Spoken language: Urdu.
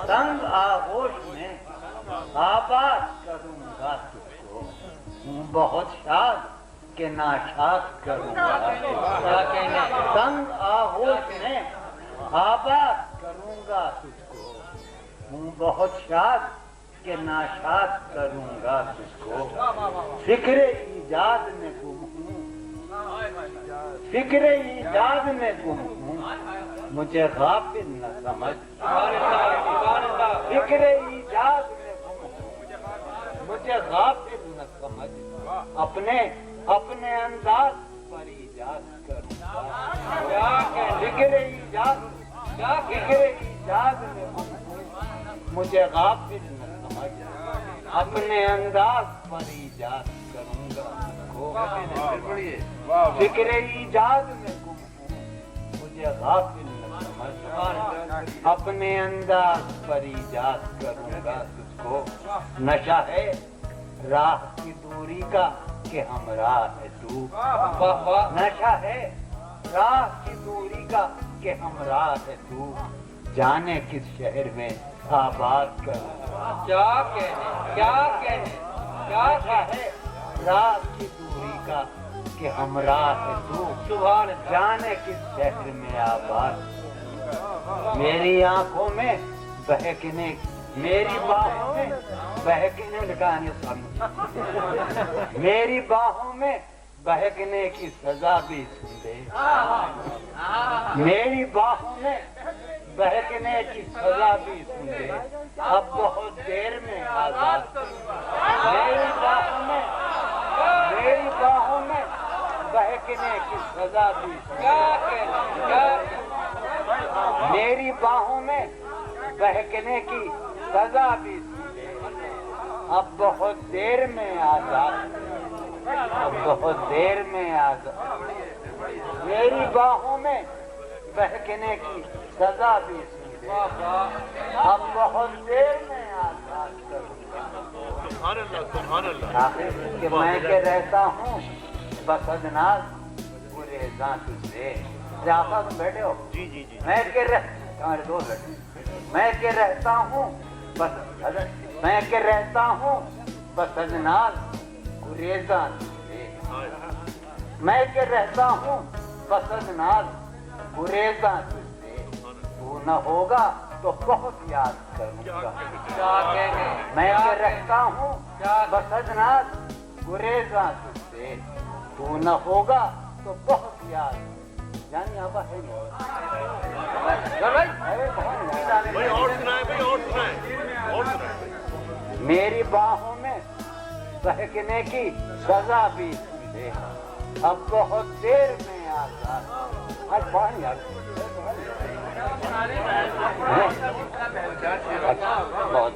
تنگ آغوش میں آباد کروں گا تجھ کو، ہوں بہت شاد کہ ناشاد کروں گا تنگ آغوش میں آباد کروں گا تجھ کو، ہوں بہت شاد کہ ناشاد کروں گا تجھ کو، فکر ایجاد میں گم ہوں، فکر ایجاد میں گم ہوں، مجھے غافل نہ سمجھ، فکر ایجاد میں گم ہوں، مجھے غافل نہ سمجھ، اپنے انداز پر ایجاد کروں گا، فکر ایجاد میں گم ہوں، مجھے غافل نہ سمجھ، اپنے انداز پر ایجاد کروں گا، فکر ایجاد میں گم ہوں، مجھے غافل نہ سمجھ، اپنے انداز پر ایجاد کروں گا تجھ کو، نشہ ہے راہ کی دوری کا کہ ہمراہ ہے تو، نشہ ہے راہ کی دوری کا کہ ہمراہ ہے تو، جانے کس شہر میں آباد کروں گا، کیا کہنے نشہ ہے راہ کی دوری کا کہ ہمراہ ہے تو، جانے کس شہر میں آباد، میری آنکھوں میں بہکنے، میری باہوں میں بہکنے لگانے سامنے، میری باہوں میں بہکنے کی سزا بھی سن دے، میری باہوں میں بہکنے کی سزا بھی سن دے، اب بہت دیر میں آزاد، میری باہوں میں بہکنے کی سزا بھی سن دے، میری باہوں میں بہکنے کی سزا بھی سن دے، اب بہت دیر میں آزاد، اب بہت دیر میں آزاد، میری باہوں میں بہکنے کی سزا بھی سن دے، اب بہت دیر میں آزاد کروں گا، آخر کہ میں کہ رہتا ہوں بس ادناز گریزاں تجھ سے، آقا تم بیٹھے ہو، میں کہ رہتا ہوں بس ادناز گریزاں تجھ سے، میں کہ رہتا ہوں بس ادناز گریزاں تجھ سے، تو نہ ہوگا تو بہت یاد کروں گا، میں کہ رہتا ہوں بس ادناز گریزاں تجھ سے، تو نہ ہوگا تو بہت یاد، یعنی آبا ہے نہیں، میری باہوں میں بہکنے کی سزا بھی سن دے، اب بہت دیر میں آزاد، آج پانی بہت